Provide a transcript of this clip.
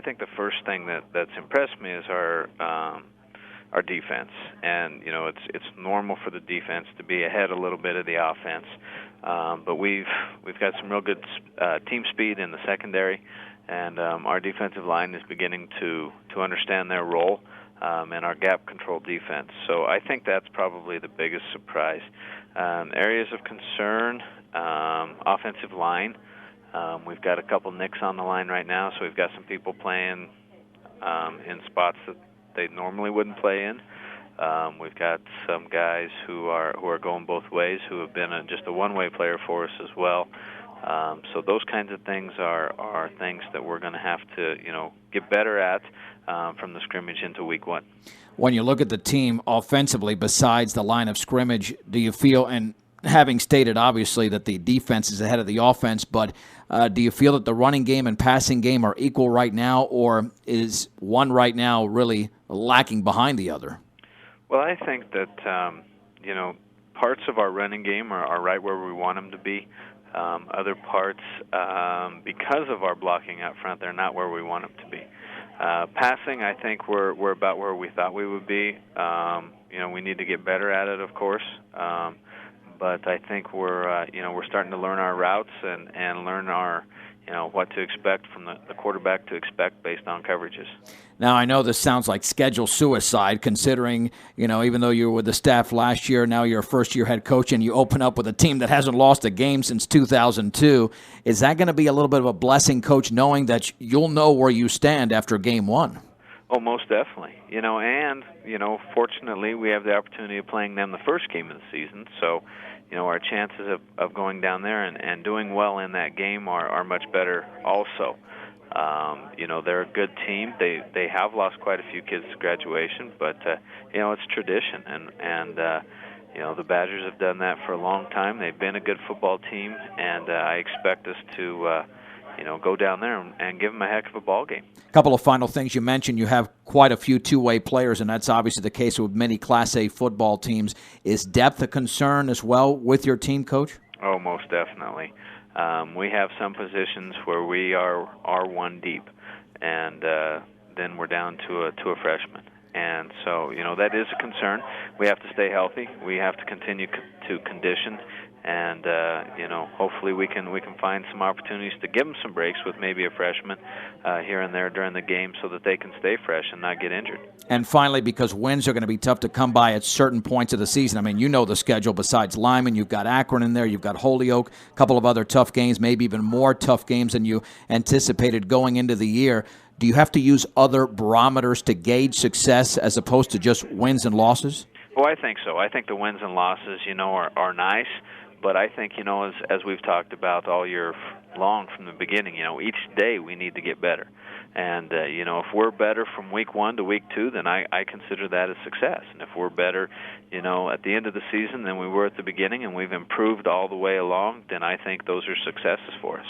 think the first thing that's impressed me is our defense, and it's normal for the defense to be ahead a little bit of the offense, but we've got some real good team speed in the secondary, and our defensive line is beginning to understand their role, and our gap control defense. So I think that's probably the biggest surprise. Areas of concern, offensive line. We've got a couple nicks on the line right now, so we've got some people playing in spots that they normally wouldn't play in. We've got some guys who are going both ways, who have been just a one-way player for us as well. So those kinds of things are things that we're going to have to get better at from the scrimmage into week 1. When you look at the team offensively, besides the line of scrimmage, do you feel, and having stated obviously that the defense is ahead of the offense, but do you feel that the running game and passing game are equal right now, or is one right now really lacking behind the other? Well, I think that parts of our running game are right where we want them to be. Other parts, because of our blocking out front, they're not where we want them to be. Passing, I think we're about where we thought we would be. We need to get better at it, of course. But I think we're starting to learn our routes and learn our what to expect from the quarterback to expect based on coverages. Now, I know this sounds like schedule suicide, considering, even though you were with the staff last year, now you're a first-year head coach, and you open up with a team that hasn't lost a game since 2002. Is that going to be a little bit of a blessing, Coach, knowing that you'll know where you stand after game 1? Oh, most definitely. Fortunately, we have the opportunity of playing them the first game of the season, so our chances of going down there and doing well in that game are much better also. They're a good team. They have lost quite a few kids to graduation, but it's tradition, and the Badgers have done that for a long time. They've been a good football team, and I expect us to go down there and give them a heck of a ball game. A couple of final things. You mentioned you have quite a few two-way players, and that's obviously the case with many Class A football teams. Is depth a concern as well with your team, Coach? Oh, most definitely. We have some positions where we are one deep, and then we're down to a freshman. And so, that is a concern. We have to stay healthy. We have to continue to condition, and hopefully we can find some opportunities to give them some breaks with maybe a freshman here and there during the game, so that they can stay fresh and not get injured. And finally, because wins are going to be tough to come by at certain points of the season. I mean, the schedule. Besides Lyman, you've got Akron in there, you've got Holyoke, a couple of other tough games, maybe even more tough games than you anticipated going into the year. Do you have to use other barometers to gauge success as opposed to just wins and losses? Oh, I think so. I think the wins and losses, are nice. But I think, as we've talked about all year long from the beginning, each day we need to get better. And, if we're better from week 1 to week 2, then I consider that a success. And if we're better, at the end of the season than we were at the beginning, and we've improved all the way along, then I think those are successes for us.